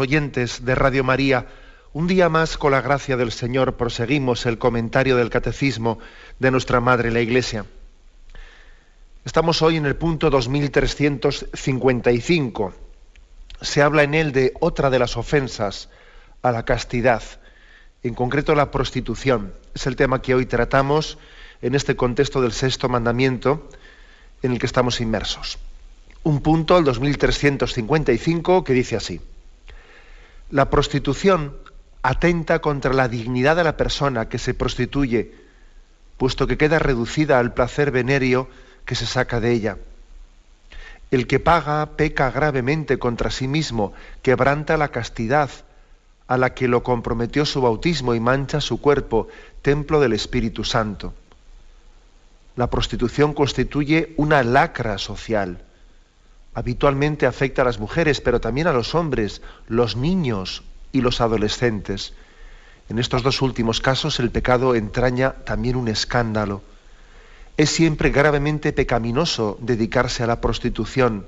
Oyentes de Radio María, un día más, con la gracia del Señor, proseguimos el comentario del Catecismo de nuestra Madre la Iglesia. Estamos hoy en el punto 2355. Se habla en él de otra de las ofensas a la castidad, en concreto la prostitución. Es el tema que hoy tratamos en este contexto del sexto mandamiento en el que estamos inmersos. Un punto, el 2355, que dice así: la prostitución atenta contra la dignidad de la persona que se prostituye, puesto que queda reducida al placer venéreo que se saca de ella. El que paga peca gravemente contra sí mismo, quebranta la castidad a la que lo comprometió su bautismo y mancha su cuerpo, templo del Espíritu Santo. La prostitución constituye una lacra social. Habitualmente afecta a las mujeres, pero también a los hombres, los niños y los adolescentes. En estos dos últimos casos el pecado entraña también un escándalo. Es siempre gravemente pecaminoso dedicarse a la prostitución,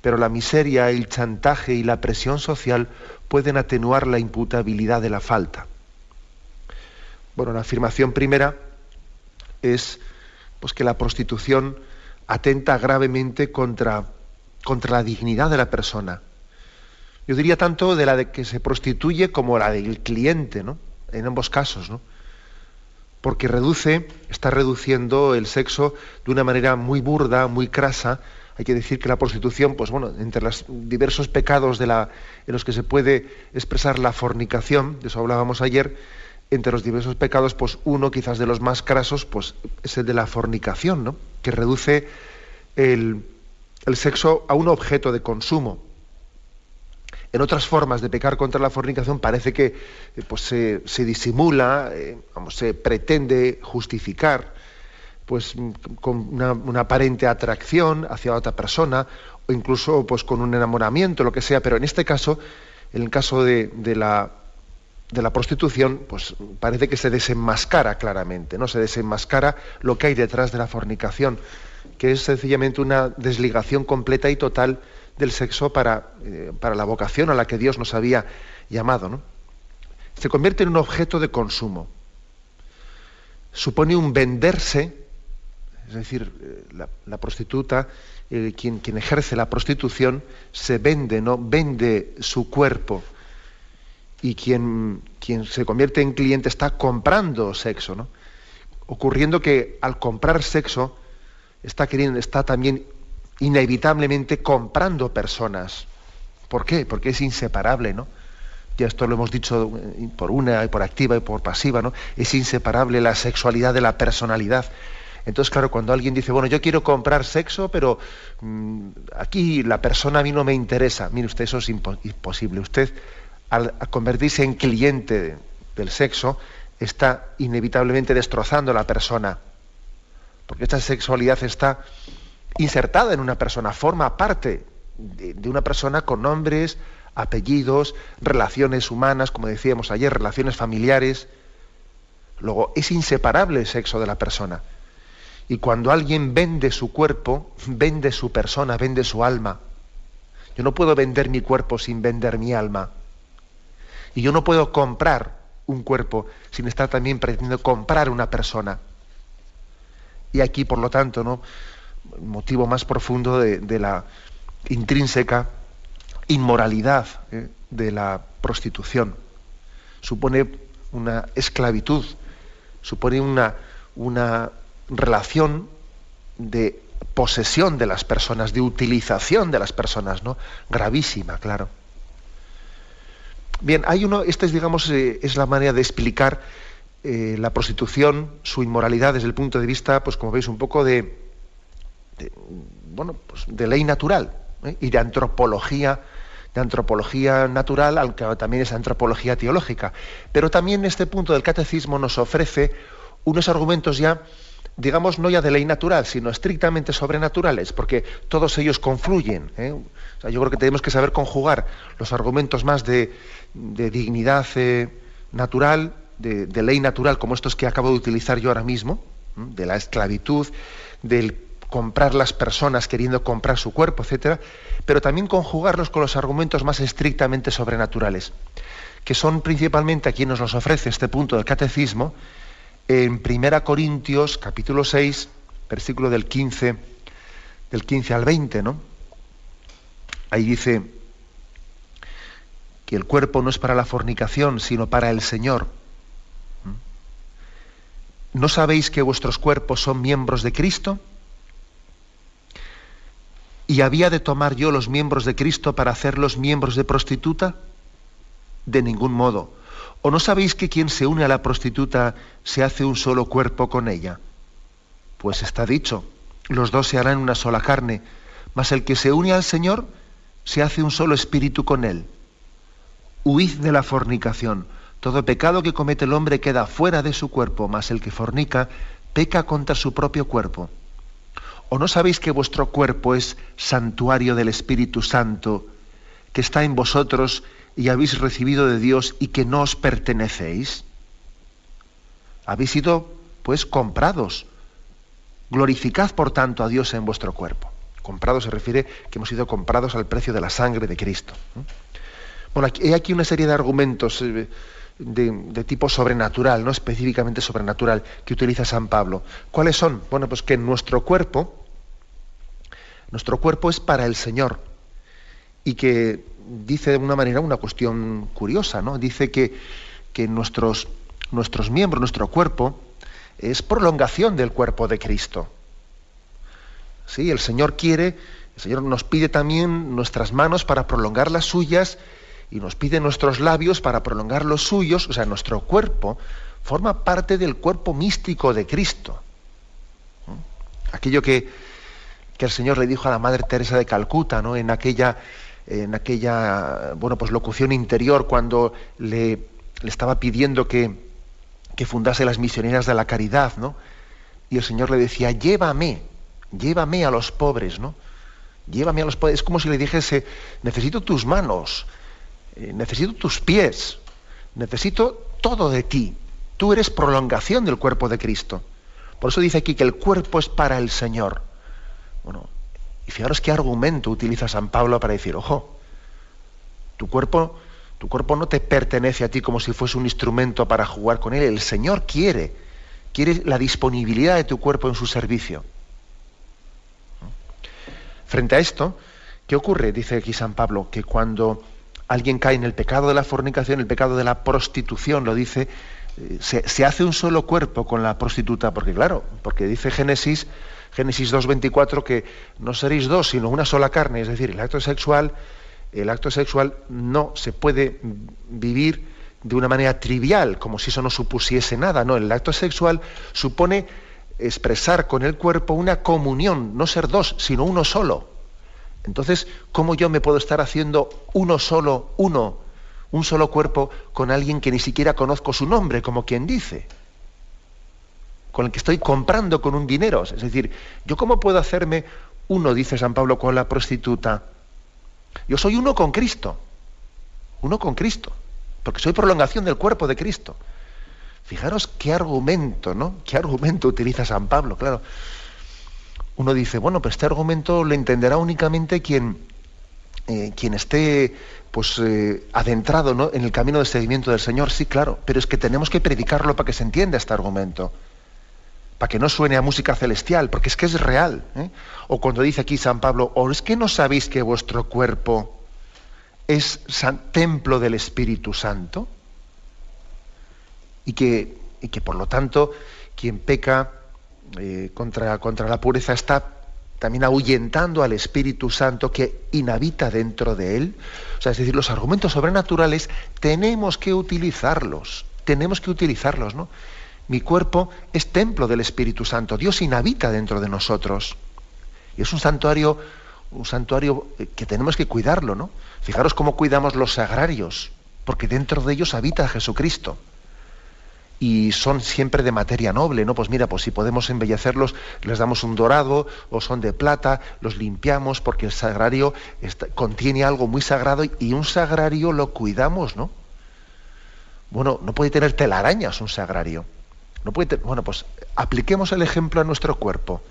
pero la miseria, el chantaje y la presión social pueden atenuar la imputabilidad de la falta. Bueno, la afirmación primera es pues, que la prostitución atenta gravemente contra la dignidad de la persona. Yo diría tanto de la de que se prostituye como la del cliente, ¿no? En ambos casos, ¿no? Porque está reduciendo el sexo de una manera muy burda, muy crasa. Hay que decir que la prostitución, pues bueno, entre los diversos pecados en los que se puede expresar la fornicación, de eso hablábamos ayer, entre los diversos pecados, pues uno quizás de los más crasos, pues es el de la fornicación, ¿no? Que reduce el sexo a un objeto de consumo. En otras formas de pecar contra la fornicación parece que pues se disimula, se pretende justificar pues con una aparente atracción hacia otra persona o incluso pues con un enamoramiento, lo que sea, pero en este caso, en el caso de la prostitución, pues parece que se desenmascara claramente, ¿no? Se desenmascara lo que hay detrás de la fornicación, que es sencillamente una desligación completa y total del sexo para la vocación a la que Dios nos había llamado, ¿no? Se convierte en un objeto de consumo. Supone un venderse, es decir, la prostituta, quien ejerce la prostitución, se vende, ¿no? Vende su cuerpo. Y quien se convierte en cliente está comprando sexo, ¿no? Ocurriendo que al comprar sexo está también inevitablemente comprando personas. ¿Por qué? Porque es inseparable, ¿no? Ya esto lo hemos dicho por una y por activa y por pasiva, ¿no? Es inseparable la sexualidad de la personalidad. Entonces, claro, cuando alguien dice, bueno, yo quiero comprar sexo, pero aquí la persona a mí no me interesa. Mire usted, eso es imposible. Usted, al convertirse en cliente del sexo, está inevitablemente destrozando a la persona. Porque esta sexualidad está insertada en una persona, forma parte de una persona con nombres, apellidos, relaciones humanas, como decíamos ayer, relaciones familiares. Luego, es inseparable el sexo de la persona. Y cuando alguien vende su cuerpo, vende su persona, vende su alma. Yo no puedo vender mi cuerpo sin vender mi alma. Y yo no puedo comprar un cuerpo sin estar también pretendiendo comprar una persona. Y aquí, por lo tanto, ¿no?, el motivo más profundo de la intrínseca inmoralidad de la prostitución. Supone una esclavitud, supone una relación de posesión de las personas, de utilización de las personas, ¿no? Gravísima, claro. Bien, esta es, digamos, es la manera de explicar la prostitución, su inmoralidad desde el punto de vista, pues como veis, un poco de ley natural, y de antropología natural, aunque también es antropología teológica. Pero también este punto del catecismo nos ofrece unos argumentos ya, digamos, no ya de ley natural, sino estrictamente sobrenaturales, porque todos ellos confluyen, ¿eh? O sea, yo creo que tenemos que saber conjugar los argumentos más de dignidad natural, de ley natural, como estos que acabo de utilizar yo ahora mismo, de la esclavitud, del comprar las personas queriendo comprar su cuerpo, etcétera, pero también conjugarlos con los argumentos más estrictamente sobrenaturales, que son principalmente, aquí nos los ofrece este punto del catecismo, en 1 Corintios, capítulo 6, versículo del 15 al 20, ¿no? Ahí dice que el cuerpo no es para la fornicación, sino para el Señor. ¿No sabéis que vuestros cuerpos son miembros de Cristo? ¿Y había de tomar yo los miembros de Cristo para hacerlos miembros de prostituta? De ningún modo. ¿O no sabéis que quien se une a la prostituta se hace un solo cuerpo con ella? Pues está dicho, los dos se harán una sola carne, mas el que se une al Señor se hace un solo espíritu con él. Huid de la fornicación. Todo pecado que comete el hombre queda fuera de su cuerpo, mas el que fornica peca contra su propio cuerpo. ¿O no sabéis que vuestro cuerpo es santuario del Espíritu Santo, que está en vosotros y habéis recibido de Dios y que no os pertenecéis? Habéis sido, pues, comprados. Glorificad, por tanto, a Dios en vuestro cuerpo. Comprado se refiere que hemos sido comprados al precio de la sangre de Cristo. Bueno, hay aquí una serie de argumentos de tipo sobrenatural, no específicamente sobrenatural, que utiliza San Pablo. ¿Cuáles son? Bueno, pues que nuestro cuerpo es para el Señor, y que dice de una manera una cuestión curiosa, ¿no? Dice que nuestros miembros, nuestro cuerpo, es prolongación del cuerpo de Cristo. Sí, el Señor nos pide también nuestras manos para prolongar las suyas, y nos pide nuestros labios para prolongar los suyos. O sea, nuestro cuerpo forma parte del cuerpo místico de Cristo. Aquello que el Señor le dijo a la Madre Teresa de Calcuta, ¿no? en aquella pues locución interior, cuando le estaba pidiendo que fundase las misioneras de la caridad, ¿no? Y el Señor le decía, llévame a los pobres, ¿no? Llévame a los pobres. Es como si le dijese, necesito tus manos, necesito tus pies, necesito todo de ti. Tú eres prolongación del cuerpo de Cristo. Por eso dice aquí que el cuerpo es para el Señor. Bueno, y fijaros qué argumento utiliza San Pablo para decir, ojo, tu cuerpo no te pertenece a ti como si fuese un instrumento para jugar con él. El Señor quiere la disponibilidad de tu cuerpo en su servicio. Frente a esto, ¿qué ocurre? Dice aquí San Pablo, que cuando alguien cae en el pecado de la fornicación, el pecado de la prostitución, lo dice, se hace un solo cuerpo con la prostituta, porque dice Génesis 2:24 que no seréis dos, sino una sola carne. Es decir, el acto sexual no se puede vivir de una manera trivial, como si eso no supusiese nada. No, el acto sexual supone expresar con el cuerpo una comunión, no ser dos, sino uno solo. Entonces, ¿cómo yo me puedo estar haciendo un solo cuerpo con alguien que ni siquiera conozco su nombre, como quien dice? Con el que estoy comprando con un dinero. Es decir, ¿yo cómo puedo hacerme uno, dice San Pablo, con la prostituta? Yo soy uno con Cristo, porque soy prolongación del cuerpo de Cristo. Fijaros qué argumento, ¿no? Qué argumento utiliza San Pablo, claro. Uno dice, bueno, pues este argumento lo entenderá únicamente quien esté pues adentrado, ¿no?, en el camino de seguimiento del Señor. Sí, claro, pero es que tenemos que predicarlo para que se entienda este argumento, para que no suene a música celestial, porque es que es real, ¿eh? O cuando dice aquí San Pablo, ¿o es que no sabéis que vuestro cuerpo es templo del Espíritu Santo? Y que por lo tanto, quien peca contra la pureza está también ahuyentando al Espíritu Santo que inhabita dentro de él. O sea, es decir, los argumentos sobrenaturales tenemos que utilizarlos, ¿no? Mi cuerpo es templo del Espíritu Santo. Dios inhabita dentro de nosotros. Y es un santuario que tenemos que cuidarlo, ¿no? Fijaros cómo cuidamos los sagrarios, porque dentro de ellos habita Jesucristo. Y son siempre de materia noble, ¿no? Pues mira, pues si podemos embellecerlos, les damos un dorado, o son de plata, los limpiamos, porque el sagrario contiene algo muy sagrado, y un sagrario lo cuidamos, ¿no? Bueno, no puede tener telarañas un sagrario. Bueno, pues apliquemos el ejemplo a nuestro cuerpo.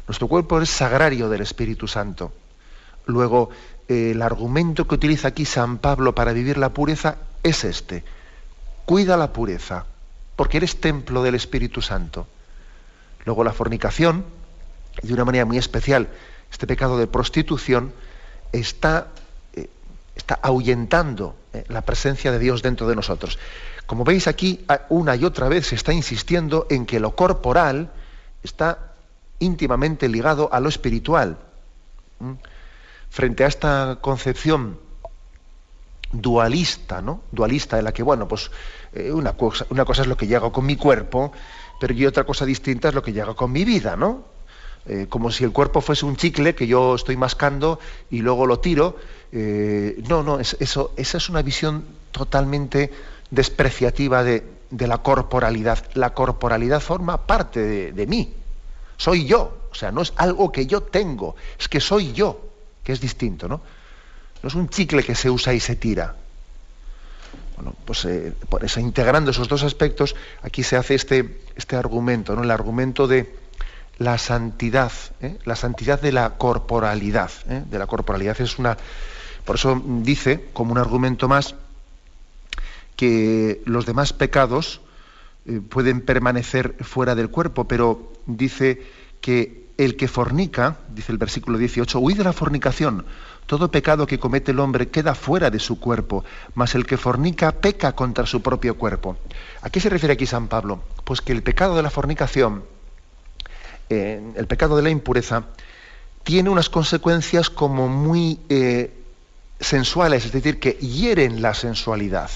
Nuestro cuerpo es sagrario del Espíritu Santo. Luego, el argumento que utiliza aquí San Pablo para vivir la pureza es este: cuida la pureza, porque eres templo del Espíritu Santo. Luego, la fornicación, y de una manera muy especial, este pecado de prostitución, está ahuyentando la presencia de Dios dentro de nosotros. Como veis aquí, una y otra vez se está insistiendo en que lo corporal está íntimamente ligado a lo espiritual. Frente a esta concepción dualista, ¿no? Dualista, en la que, bueno, pues una cosa es lo que yo hago con mi cuerpo, pero y otra cosa distinta es lo que yo hago con mi vida, ¿no? Como si el cuerpo fuese un chicle que yo estoy mascando y luego lo tiro. Esa es una visión totalmente despreciativa de la corporalidad. La corporalidad forma parte de mí. Soy yo. O sea, no es algo que yo tengo, es que soy yo, que es distinto, ¿no? No es un chicle que se usa y se tira. Bueno, pues por eso, integrando esos dos aspectos, aquí se hace este argumento, ¿no? El argumento de la santidad de la corporalidad. De la corporalidad es una. Por eso dice, como un argumento más, que los demás pecados pueden permanecer fuera del cuerpo, pero dice que el que fornica, dice el versículo 18, huid de la fornicación. Todo pecado que comete el hombre queda fuera de su cuerpo, mas el que fornica peca contra su propio cuerpo. ¿A qué se refiere aquí San Pablo? Pues que el pecado de la fornicación, el pecado de la impureza, tiene unas consecuencias como muy sensuales, es decir, que hieren la sensualidad.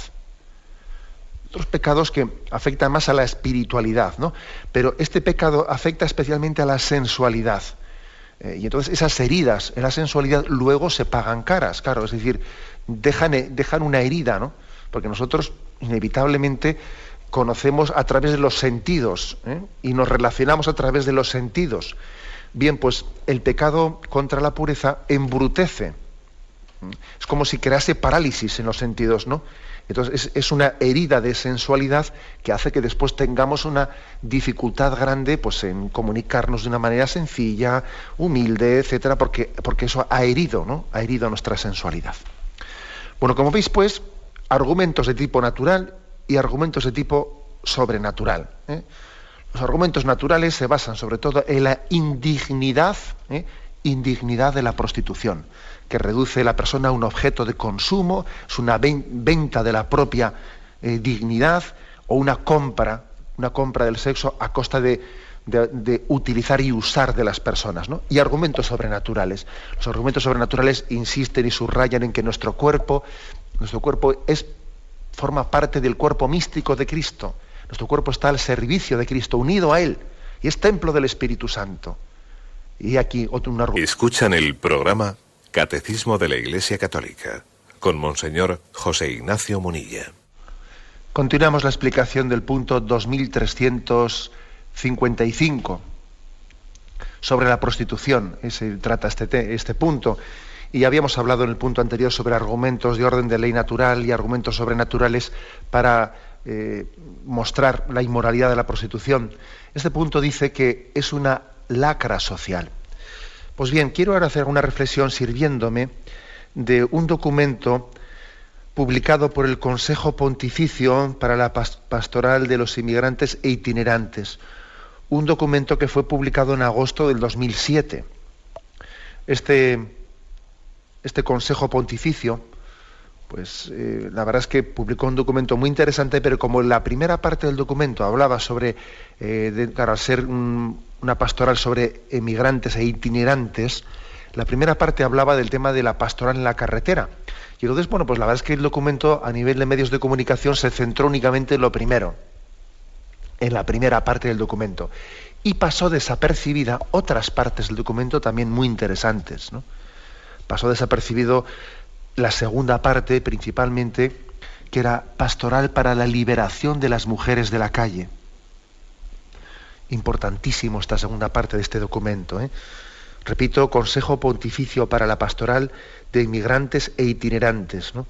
Otros pecados que afectan más a la espiritualidad, ¿no? Pero este pecado afecta especialmente a la sensualidad. Y entonces esas heridas en la sensualidad luego se pagan caras, claro, es decir, dejan una herida, ¿no? Porque nosotros inevitablemente conocemos a través de los sentidos, y nos relacionamos a través de los sentidos. Bien, pues el pecado contra la pureza embrutece. Es como si crease parálisis en los sentidos, ¿no? Entonces es una herida de sensualidad que hace que después tengamos una dificultad grande, pues, en comunicarnos de una manera sencilla, humilde, etcétera, porque eso ha herido, ¿no? Ha herido nuestra sensualidad. Bueno, como veis, pues, argumentos de tipo natural y argumentos de tipo sobrenatural. Los argumentos naturales se basan sobre todo en la indignidad de la prostitución, que reduce a la persona a un objeto de consumo, es una venta de la propia dignidad, o una compra del sexo a costa de utilizar y usar de las personas, ¿no? Y argumentos sobrenaturales. Los argumentos sobrenaturales insisten y subrayan en que nuestro cuerpo forma parte del cuerpo místico de Cristo. Nuestro cuerpo está al servicio de Cristo, unido a Él, y es templo del Espíritu Santo. Y aquí otro argumento. Escuchan el programa Catecismo de la Iglesia Católica con Monseñor José Ignacio Munilla. Continuamos la explicación del punto 2355 sobre la prostitución. Se trata este punto. Y habíamos hablado en el punto anterior sobre argumentos de orden de ley natural y argumentos sobrenaturales para mostrar la inmoralidad de la prostitución. Este punto dice que es una lacra social. Pues bien, quiero ahora hacer una reflexión sirviéndome de un documento publicado por el Consejo Pontificio para la Pastoral de los Inmigrantes e Itinerantes, un documento que fue publicado en agosto del 2007. Este Consejo Pontificio, pues la verdad es que publicó un documento muy interesante, pero como la primera parte del documento hablaba sobre, al ser una pastoral sobre emigrantes e itinerantes, la primera parte hablaba del tema de la pastoral en la carretera. Y entonces, bueno, pues la verdad es que el documento a nivel de medios de comunicación se centró únicamente en lo primero, en la primera parte del documento. Y pasó desapercibida otras partes del documento también muy interesantes, ¿no? Pasó desapercibido la segunda parte, principalmente, que era pastoral para la liberación de las mujeres de la calle. Importantísimo esta segunda parte de este documento, Repito, Consejo Pontificio para la Pastoral de Inmigrantes e Itinerantes, ¿no?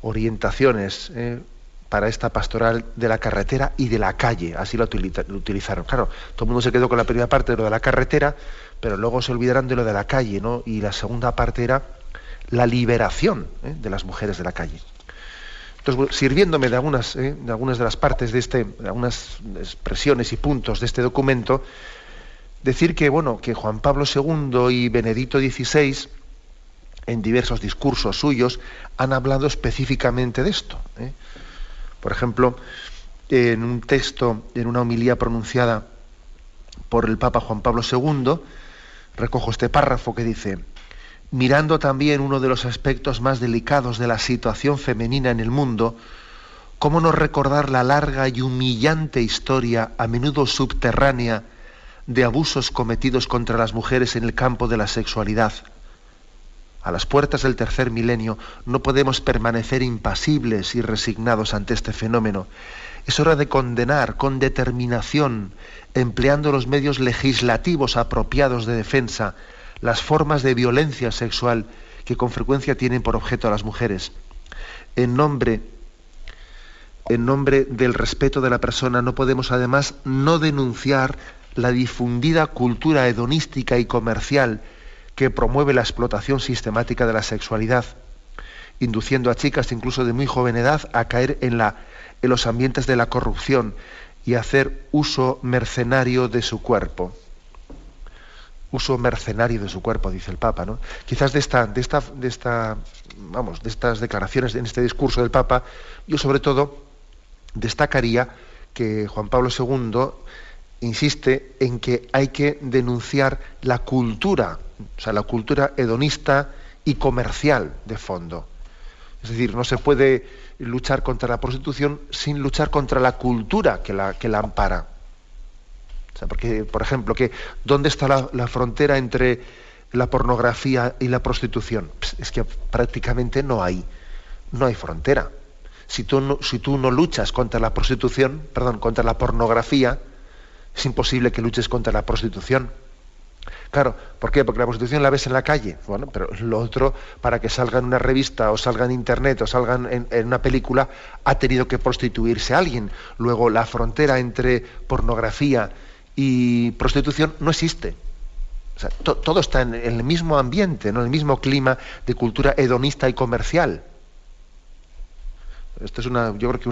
Orientaciones para esta pastoral de la carretera y de la calle, así lo utilizaron. Claro, todo el mundo se quedó con la primera parte de lo de la carretera, pero luego se olvidaron de lo de la calle, ¿no? Y la segunda parte era la liberación de las mujeres de la calle. Entonces, sirviéndome de algunas de las partes de algunas expresiones y puntos de este documento, decir que Juan Pablo II y Benedicto XVI, en diversos discursos suyos, han hablado específicamente de esto. Por ejemplo, en un texto, en una homilía pronunciada por el Papa Juan Pablo II, recojo este párrafo que dice: mirando también uno de los aspectos más delicados de la situación femenina en el mundo, ¿cómo no recordar la larga y humillante historia, a menudo subterránea, de abusos cometidos contra las mujeres en el campo de la sexualidad? A las puertas del tercer milenio no podemos permanecer impasibles y resignados ante este fenómeno. Es hora de condenar con determinación, empleando los medios legislativos apropiados de defensa, las formas de violencia sexual que con frecuencia tienen por objeto a las mujeres. En nombre del respeto de la persona no podemos además no denunciar la difundida cultura hedonística y comercial que promueve la explotación sistemática de la sexualidad, induciendo a chicas incluso de muy joven edad a caer en los ambientes de la corrupción y a hacer uso mercenario de su cuerpo. Uso mercenario de su cuerpo, dice el Papa, ¿no? Quizás de estas declaraciones en este discurso del Papa, yo sobre todo destacaría que Juan Pablo II insiste en que hay que denunciar la cultura, o sea, la cultura hedonista y comercial de fondo. Es decir, no se puede luchar contra la prostitución sin luchar contra la cultura que la ampara. O sea, porque, por ejemplo, ¿dónde está la frontera entre la pornografía y la prostitución? Pues es que prácticamente no hay frontera. Si tú no luchas contra la prostitución, contra la pornografía, es imposible que luches contra la prostitución. Claro, ¿por qué? Porque la prostitución la ves en la calle. Bueno, pero lo otro, para que salga en una revista o salga en internet o salga en una película, ha tenido que prostituirse alguien. Luego, la frontera entre pornografía y prostitución no existe. O sea, todo está en el mismo ambiente, ¿no? En el mismo clima de cultura hedonista y comercial. Esto es yo creo que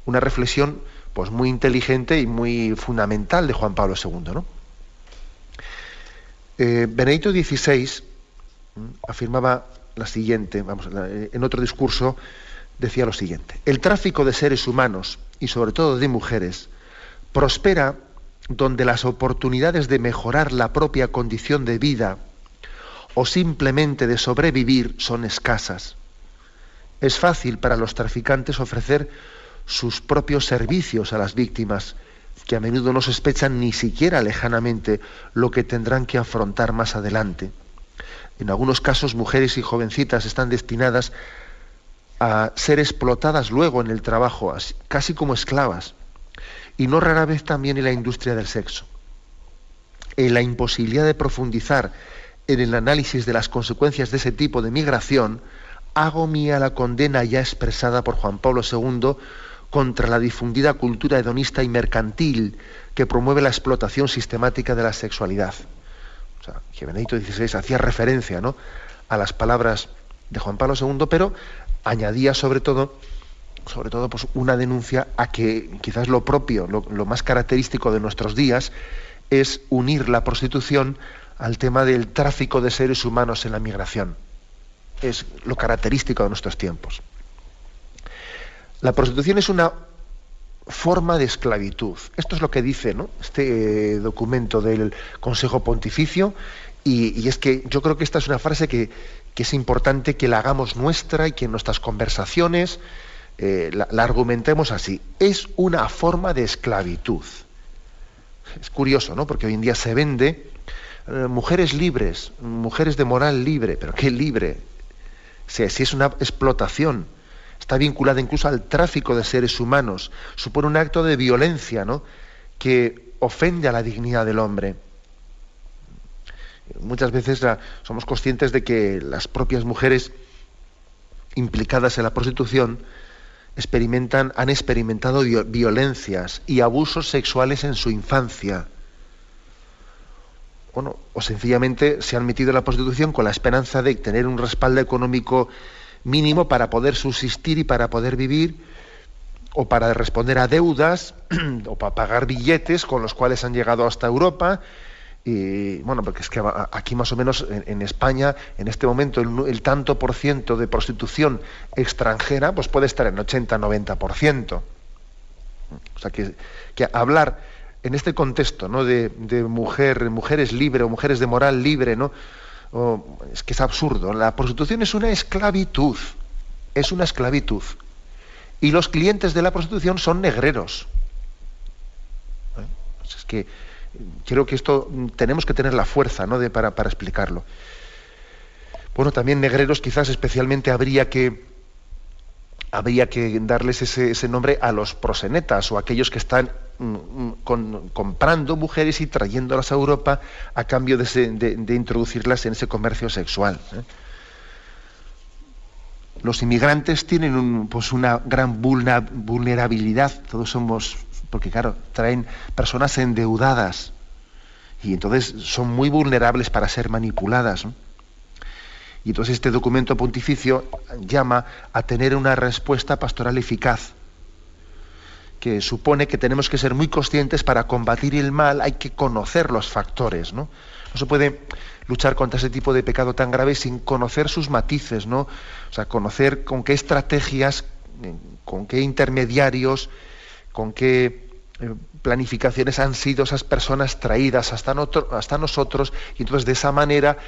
una reflexión pues muy inteligente y muy fundamental de Juan Pablo II, ¿no? Benedicto XVI afirmaba la siguiente, en otro discurso decía lo siguiente: el tráfico de seres humanos y sobre todo de mujeres prospera donde las oportunidades de mejorar la propia condición de vida o simplemente de sobrevivir son escasas. Es fácil para los traficantes ofrecer sus propios servicios a las víctimas, que a menudo no sospechan ni siquiera lejanamente lo que tendrán que afrontar más adelante. En algunos casos, mujeres y jovencitas están destinadas a ser explotadas luego en el trabajo, casi como esclavas, y no rara vez también en la industria del sexo. En la imposibilidad de profundizar en el análisis de las consecuencias de ese tipo de migración, hago mía la condena ya expresada por Juan Pablo II contra la difundida cultura hedonista y mercantil que promueve la explotación sistemática de la sexualidad. O sea, que Benedicto XVI hacía referencia, ¿no?, a las palabras de Juan Pablo II, pero añadía sobre todo pues, una denuncia a que quizás lo propio, lo más característico de nuestros días es unir la prostitución al tema del tráfico de seres humanos en la migración. Es lo característico de nuestros tiempos. La prostitución es una forma de esclavitud. Esto es lo que dice, ¿no?, este documento del Consejo Pontificio, y es que yo creo que esta es una frase que es importante que la hagamos nuestra y que en nuestras conversaciones la argumentemos así. Es una forma de esclavitud. Es curioso, ¿no?, porque hoy en día se vende mujeres libres, mujeres de moral libre, pero ¿qué libre? Si es una explotación, está vinculada incluso al tráfico de seres humanos, supone un acto de violencia, ¿no?, que ofende a la dignidad del hombre. Muchas veces somos conscientes de que las propias mujeres implicadas en la prostitución han experimentado violencias y abusos sexuales en su infancia. Bueno, o sencillamente se han metido en la prostitución con la esperanza de tener un respaldo económico mínimo para poder subsistir y para poder vivir, o para responder a deudas, o para pagar billetes con los cuales han llegado hasta Europa. Y bueno, porque es que aquí más o menos en España, en este momento, el tanto por ciento de prostitución extranjera pues puede estar en 80-90%. O sea que hablar en este contexto, ¿no?, de mujeres libres o mujeres de moral libre, ¿no?, es que es absurdo. La prostitución es una esclavitud. Es una esclavitud. Y los clientes de la prostitución son negreros. Es que creo que esto tenemos que tener la fuerza, ¿no?, para explicarlo. Bueno, también negreros quizás especialmente habría que darles ese nombre a los prosenetas, o a aquellos que están comprando mujeres y trayéndolas a Europa a cambio de introducirlas en ese comercio sexual. Los inmigrantes tienen una gran vulnerabilidad. Todos somos, porque claro, traen personas endeudadas y entonces son muy vulnerables para ser manipuladas, ¿no? Y entonces este documento pontificio llama a tener una respuesta pastoral eficaz, que supone que tenemos que ser muy conscientes. Para combatir el mal hay que conocer los factores, ¿no? No se puede luchar contra ese tipo de pecado tan grave sin conocer sus matices, ¿no? O sea, conocer con qué estrategias, con qué intermediarios, con qué planificaciones han sido esas personas traídas hasta nosotros, y entonces de esa manera,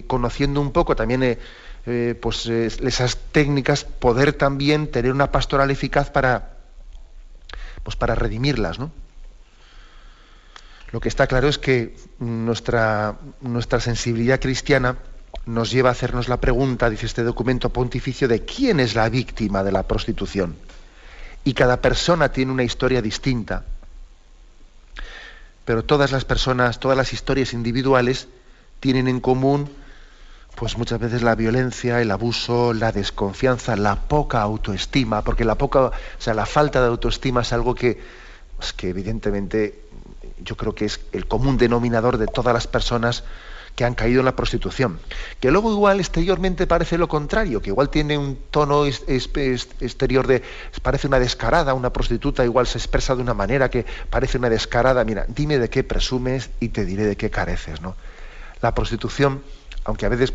conociendo un poco también esas técnicas, poder también tener una pastoral eficaz para redimirlas, ¿no? Lo que está claro es que nuestra sensibilidad cristiana nos lleva a hacernos la pregunta, dice este documento pontificio, de quién es la víctima de la prostitución. Y cada persona tiene una historia distinta. Pero todas las personas, todas las historias individuales tienen en común, pues muchas veces la violencia, el abuso, la desconfianza, la poca autoestima, porque la falta de autoestima es algo que evidentemente yo creo que es el común denominador de todas las personas que han caído en la prostitución. Que luego igual exteriormente parece lo contrario, que igual tiene un tono exterior parece una descarada, una prostituta igual se expresa de una manera que parece una descarada. Mira, dime de qué presumes y te diré de qué careces, ¿no? La prostitución, aunque a veces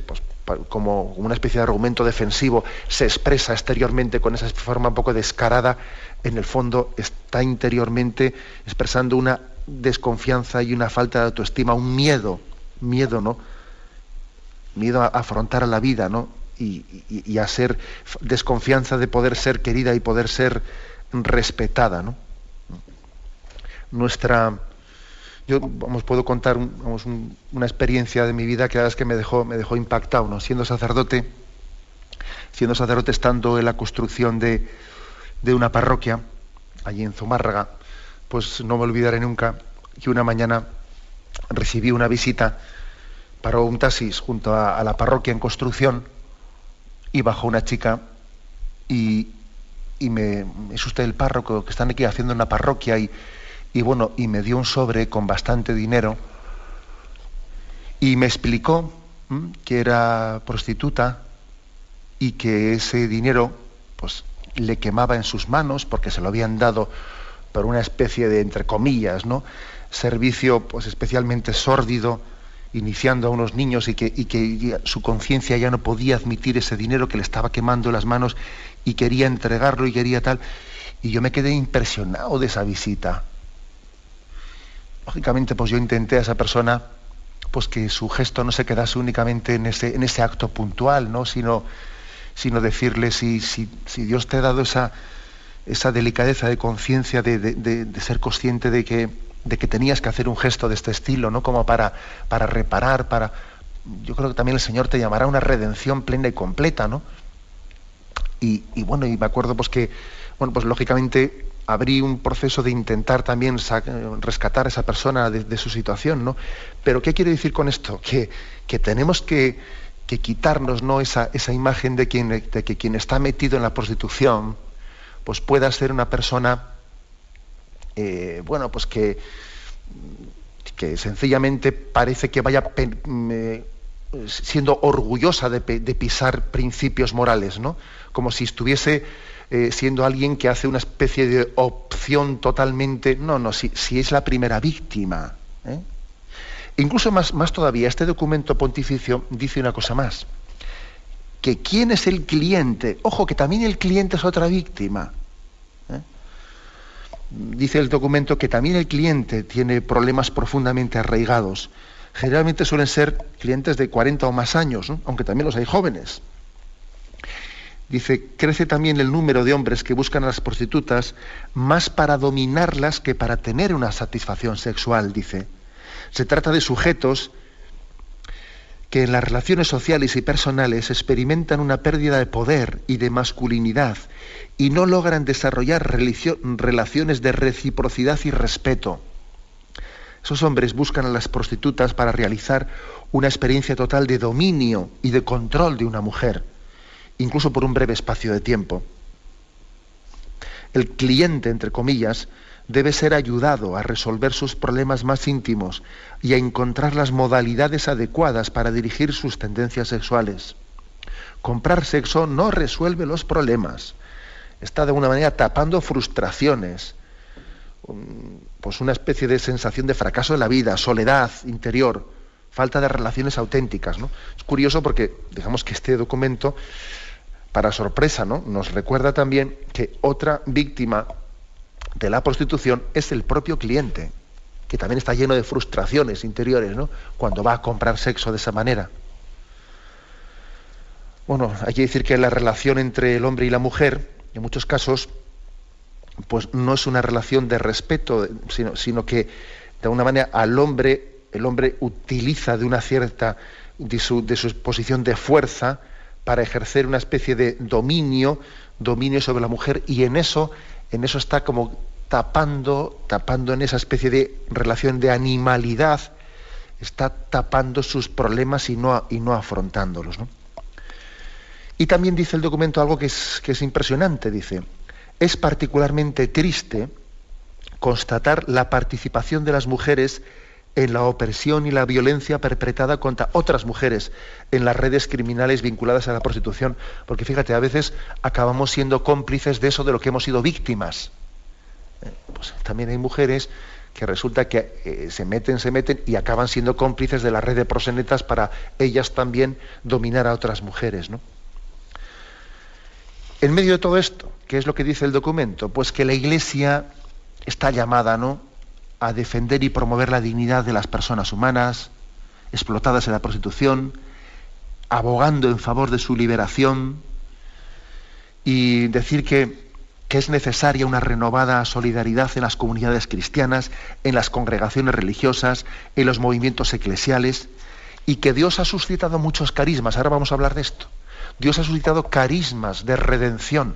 como una especie de argumento defensivo se expresa exteriormente con esa forma un poco descarada, en el fondo está interiormente expresando una desconfianza y una falta de autoestima, un miedo, ¿no? Miedo a afrontar a la vida, ¿no? Y a ser desconfianza de poder ser querida y poder ser respetada, ¿no? Yo puedo contar una experiencia de mi vida que la verdad es que me dejó impactado, ¿no? Siendo sacerdote estando en la construcción de una parroquia allí en Zumárraga, pues no me olvidaré nunca que una mañana recibí una visita. Paró un taxis junto a la parroquia en construcción y bajó una chica y es usted el párroco, que están aquí haciendo una parroquia, y me dio un sobre con bastante dinero y me explicó que era prostituta y que ese dinero pues le quemaba en sus manos porque se lo habían dado por una especie de, entre comillas, ¿no?, servicio pues especialmente sórdido, iniciando a unos niños, y que su conciencia ya no podía admitir ese dinero que le estaba quemando en las manos y quería entregarlo y quería tal. Y yo me quedé impresionado de esa visita. Lógicamente, pues yo intenté a esa persona pues que su gesto no se quedase únicamente en ese acto puntual, ¿no?, sino decirle, si Dios te ha dado esa delicadeza de conciencia de ser consciente de que tenías que hacer un gesto de este estilo, ¿no?, como para reparar, yo creo que también el Señor te llamará a una redención plena y completa, ¿no? Y me acuerdo pues que, pues lógicamente abrí un proceso de intentar también rescatar a esa persona de su situación, ¿no? Pero ¿qué quiere decir con esto? Que tenemos que quitarnos, ¿no?, esa imagen de que quien está metido en la prostitución pues pueda ser una persona, bueno, pues que sencillamente parece que vaya siendo orgullosa de pisar principios morales, ¿no? Como si estuviese siendo alguien que hace una especie de opción totalmente... No, si es la primera víctima. Incluso más todavía, este documento pontificio dice una cosa más, que ¿quién es el cliente? Ojo, que también el cliente es otra víctima. Dice el documento que también el cliente tiene problemas profundamente arraigados. Generalmente suelen ser clientes de 40 o más años, ¿no? Aunque también los hay jóvenes. Dice, crece también el número de hombres que buscan a las prostitutas más para dominarlas que para tener una satisfacción sexual, dice. Se trata de sujetos que en las relaciones sociales y personales experimentan una pérdida de poder y de masculinidad y no logran desarrollar relaciones de reciprocidad y respeto. Esos hombres buscan a las prostitutas para realizar una experiencia total de dominio y de control de una mujer, incluso por un breve espacio de tiempo. El cliente, entre comillas, debe ser ayudado a resolver sus problemas más íntimos y a encontrar las modalidades adecuadas para dirigir sus tendencias sexuales. Comprar sexo no resuelve los problemas. Está de alguna manera tapando frustraciones, pues una especie de sensación de fracaso en la vida, soledad interior, falta de relaciones auténticas, ¿no? Es curioso porque, digamos que este documento, para sorpresa, ¿no?, nos recuerda también que otra víctima de la prostitución es el propio cliente, que también está lleno de frustraciones interiores, ¿no?, cuando va a comprar sexo de esa manera. Bueno, hay que decir que la relación entre el hombre y la mujer, en muchos casos, pues no es una relación de respeto, sino que de alguna manera el hombre utiliza de una cierta, de su posición de fuerza para ejercer una especie de dominio sobre la mujer, y en eso está como tapando en esa especie de relación de animalidad, está tapando sus problemas y no afrontándolos, ¿no? Y también dice el documento algo que es impresionante, dice: es particularmente triste constatar la participación de las mujeres en la opresión y la violencia perpetrada contra otras mujeres en las redes criminales vinculadas a la prostitución, porque fíjate, a veces acabamos siendo cómplices de eso, de lo que hemos sido víctimas. Pues también hay mujeres que resulta que se meten y acaban siendo cómplices de la red de proxenetas para ellas también dominar a otras mujeres, ¿no? En medio de todo esto, ¿qué es lo que dice el documento? Pues que la Iglesia está llamada, ¿no?, a defender y promover la dignidad de las personas humanas explotadas en la prostitución, abogando en favor de su liberación, y decir que es necesaria una renovada solidaridad en las comunidades cristianas, en las congregaciones religiosas, en los movimientos eclesiales, y que Dios ha suscitado muchos carismas. Ahora vamos a hablar de esto. Dios ha suscitado carismas de redención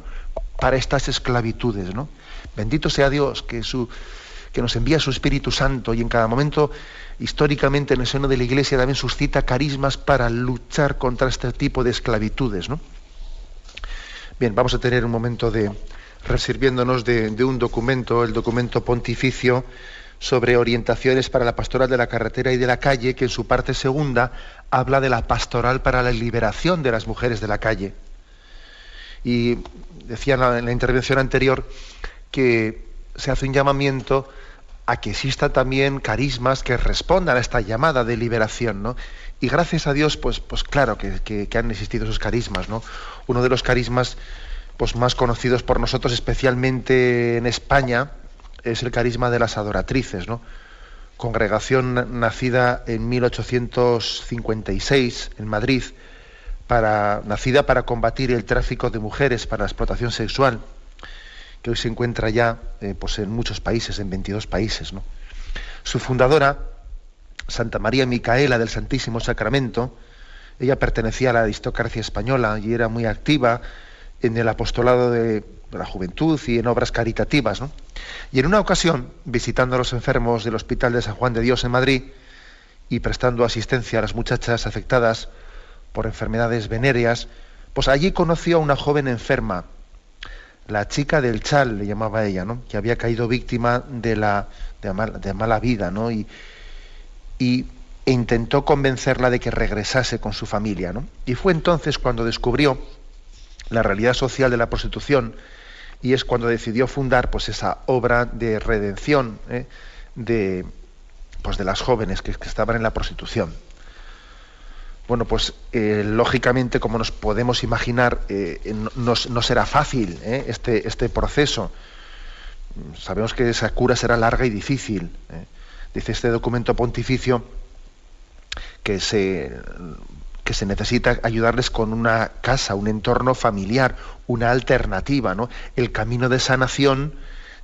para estas esclavitudes, ¿no? Bendito sea Dios que nos envía su Espíritu Santo, y en cada momento, históricamente, en el seno de la Iglesia también suscita carismas para luchar contra este tipo de esclavitudes, ¿no? Bien, vamos a tener un momento sirviéndonos de un documento, el documento pontificio sobre orientaciones para la pastoral de la carretera y de la calle, que en su parte segunda habla de la pastoral para la liberación de las mujeres de la calle. Y decía en la intervención anterior que se hace un llamamiento a que existan también carismas que respondan a esta llamada de liberación, ¿no? Y gracias a Dios, pues claro que han existido esos carismas, ¿no? Uno de los carismas pues más conocidos por nosotros, especialmente en España, es el carisma de las adoratrices, ¿no? Congregación nacida en 1856 en Madrid, nacida para combatir el tráfico de mujeres para la explotación sexual, que hoy se encuentra ya pues en muchos países, en 22 países, ¿no? Su fundadora, Santa María Micaela del Santísimo Sacramento, ella pertenecía a la aristocracia española y era muy activa en el apostolado de la juventud y en obras caritativas, ¿no? Y en una ocasión, visitando a los enfermos del Hospital de San Juan de Dios en Madrid y prestando asistencia a las muchachas afectadas por enfermedades venéreas, pues allí conoció a una joven enferma, la chica del chal, le llamaba ella, ¿no? Que había caído víctima de mala vida, ¿no? E intentó convencerla de que regresase con su familia, ¿no? Y fue entonces cuando descubrió la realidad social de la prostitución, y es cuando decidió fundar pues esa obra de redención de las jóvenes que estaban en la prostitución. Bueno, pues lógicamente, como nos podemos imaginar, no será fácil este proceso. Sabemos que esa cura será larga y difícil. Dice este documento pontificio que se necesita ayudarles con una casa, un entorno familiar, una alternativa, ¿no? El camino de sanación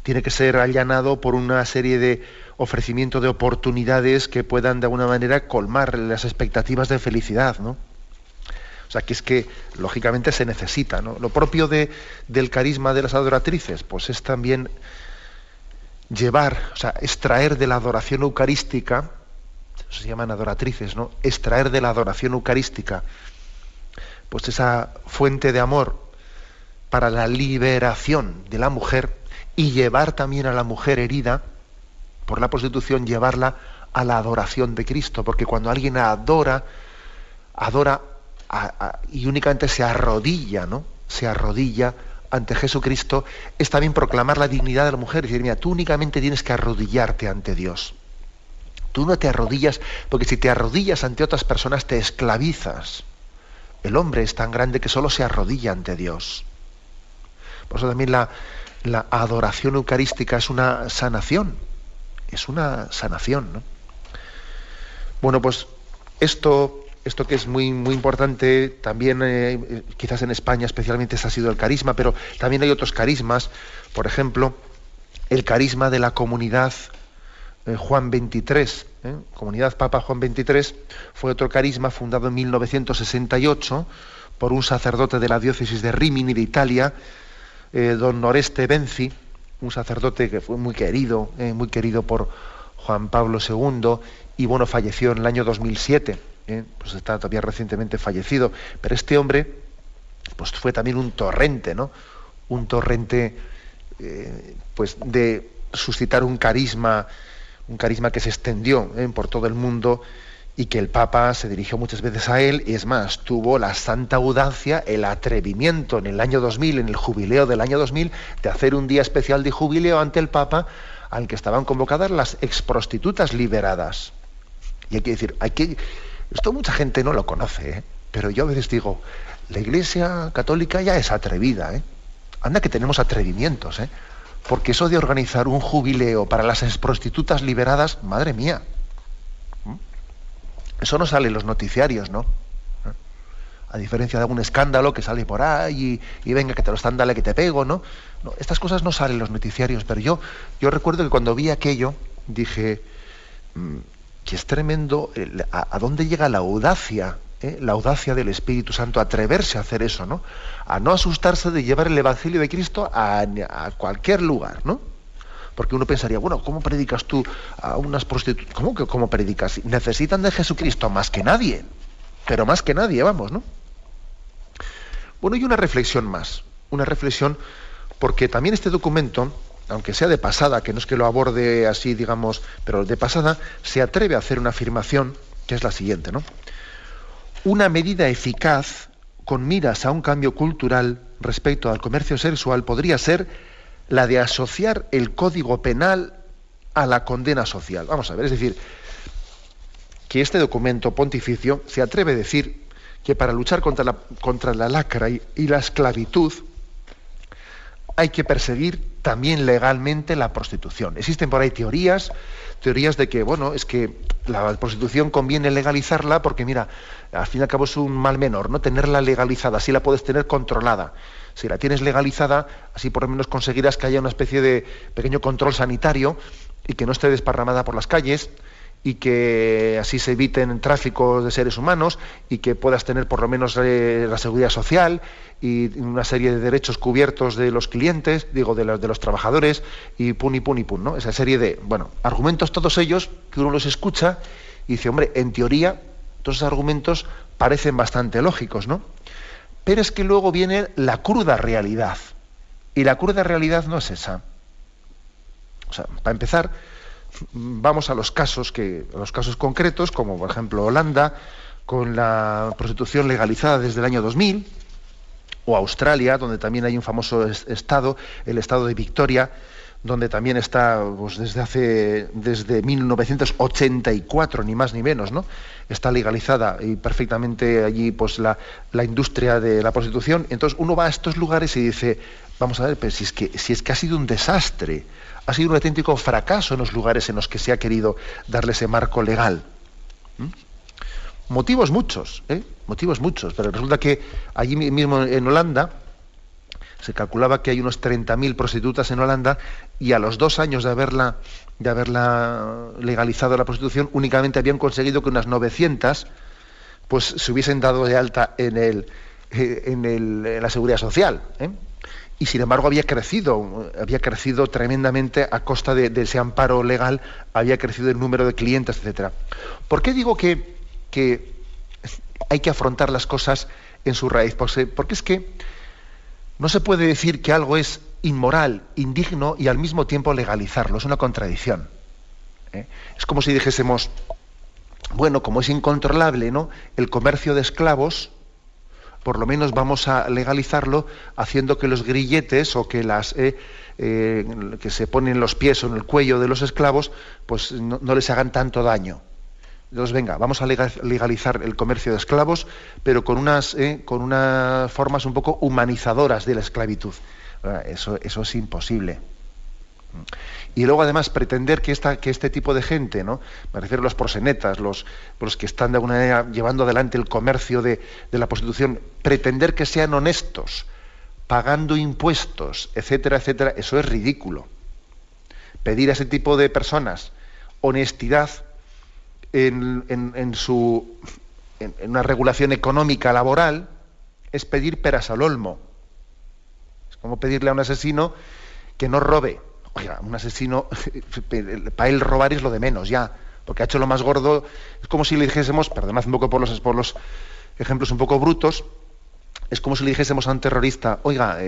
tiene que ser allanado por una serie de ofrecimiento de oportunidades que puedan de alguna manera colmar las expectativas de felicidad, ¿no? O sea, que es que lógicamente se necesita, ¿no? Lo propio del carisma de las adoratrices, pues es también extraer de la adoración eucarística, eso se llaman adoratrices, ¿no? Extraer de la adoración eucarística, pues esa fuente de amor para la liberación de la mujer, y llevar también a la mujer herida por la prostitución, llevarla a la adoración de Cristo, porque cuando alguien adora y únicamente se arrodilla, ¿no? Se arrodilla ante Jesucristo, es también proclamar la dignidad de la mujer, y decir, mira, tú únicamente tienes que arrodillarte ante Dios. Tú no te arrodillas, porque si te arrodillas ante otras personas te esclavizas. El hombre es tan grande que solo se arrodilla ante Dios. Por eso también la adoración eucarística es una sanación. Es una sanación, ¿no? Bueno, pues esto que es muy, muy importante, también quizás en España especialmente ese ha sido el carisma, pero también hay otros carismas. Por ejemplo, el carisma de la comunidad Juan XXIII, Comunidad Papa Juan XXIII, fue otro carisma fundado en 1968 por un sacerdote de la diócesis de Rímini de Italia, don Oreste Benzi, un sacerdote que fue muy querido por Juan Pablo II, y bueno, falleció en el año 2007, pues está todavía recientemente fallecido, pero este hombre pues fue también un torrente, ¿no? Un torrente pues de suscitar un carisma que se extendió por todo el mundo, y que el Papa se dirigió muchas veces a él, y es más, tuvo la santa audacia, el atrevimiento en el año 2000, en el jubileo del año 2000, de hacer un día especial de jubileo ante el Papa, al que estaban convocadas las exprostitutas liberadas. Y hay que decir, esto mucha gente no lo conoce, pero yo a veces digo, la Iglesia Católica ya es atrevida, anda que tenemos atrevimientos, porque eso de organizar un jubileo para las exprostitutas liberadas, madre mía, eso no sale en los noticiarios, ¿no? A diferencia de algún escándalo que sale por ahí y venga, que te lo están, dale que te pego, ¿no? No, estas cosas no salen en los noticiarios, pero yo recuerdo que cuando vi aquello dije que es tremendo a dónde llega la audacia del Espíritu Santo, a atreverse a hacer eso, ¿no? A no asustarse de llevar el Evangelio de Cristo a cualquier lugar, ¿no? Porque uno pensaría, bueno, ¿cómo predicas tú a unas prostitutas? ¿Cómo predicas? Necesitan de Jesucristo más que nadie, pero más que nadie, vamos, ¿no? Bueno, y una reflexión más, porque también este documento, aunque sea de pasada, que no es que lo aborde así, digamos, pero de pasada, se atreve a hacer una afirmación que es la siguiente, ¿no? Una medida eficaz con miras a un cambio cultural respecto al comercio sexual podría ser la de asociar el Código Penal a la condena social. Vamos a ver, es decir, que este documento pontificio se atreve a decir que para luchar contra la lacra y la esclavitud hay que perseguir también legalmente la prostitución. Existen por ahí teorías de que, bueno, es que la prostitución conviene legalizarla porque, mira, al fin y al cabo es un mal menor, ¿no? Tenerla legalizada, así la puedes tener controlada. Si la tienes legalizada, así por lo menos conseguirás que haya una especie de pequeño control sanitario y que no esté desparramada por las calles, y que así se eviten tráficos de seres humanos, y que puedas tener por lo menos la seguridad social y una serie de derechos cubiertos de los clientes, de los trabajadores, y pun, ¿no? Esa serie de, bueno, argumentos todos ellos que uno los escucha y dice, hombre, en teoría todos esos argumentos parecen bastante lógicos, ¿no? Pero es que luego viene la cruda realidad. Y la cruda realidad no es esa. O sea, para empezar, vamos a los casos concretos, como por ejemplo Holanda, con la prostitución legalizada desde el año 2000, o Australia, donde también hay un famoso estado, el estado de Victoria, donde también está pues, desde 1984, ni más ni menos, ¿no? Está legalizada y perfectamente allí pues la industria de la prostitución. Entonces uno va a estos lugares y dice, vamos a ver, pues, si es que ha sido un desastre, ha sido un auténtico fracaso en los lugares en los que se ha querido darle ese marco legal. Motivos muchos, pero resulta que allí mismo en Holanda se calculaba que hay unos 30.000 prostitutas en Holanda, y a los 2 años de haberla legalizado la prostitución, únicamente habían conseguido que unas 900 pues se hubiesen dado de alta en la seguridad social, y sin embargo había crecido tremendamente a costa de ese amparo legal, había crecido el número de clientes, etcétera. ¿Por qué digo que hay que afrontar las cosas en su raíz? Porque es que no se puede decir que algo es inmoral, indigno y al mismo tiempo legalizarlo. Es una contradicción. Es como si dijésemos, bueno, como es incontrolable, ¿no?, el comercio de esclavos, por lo menos vamos a legalizarlo haciendo que los grilletes o que que se ponen los pies o en el cuello de los esclavos, pues no les hagan tanto daño. Entonces, venga, vamos a legalizar el comercio de esclavos, pero con unas formas un poco humanizadoras de la esclavitud. Eso es imposible. Y luego, además, pretender que este tipo de gente, ¿no?, me refiero a los proxenetas, los que están de alguna manera llevando adelante el comercio de la prostitución, pretender que sean honestos, pagando impuestos, etcétera, etcétera, eso es ridículo. Pedir a ese tipo de personas honestidad en una regulación económica laboral es pedir peras al olmo. Es como pedirle a un asesino que no robe. Oiga, un asesino, para él robar es lo de menos ya, porque ha hecho lo más gordo. Es como si le dijésemos, perdonad un poco por los ejemplos un poco brutos, es como si le dijésemos a un terrorista, oiga,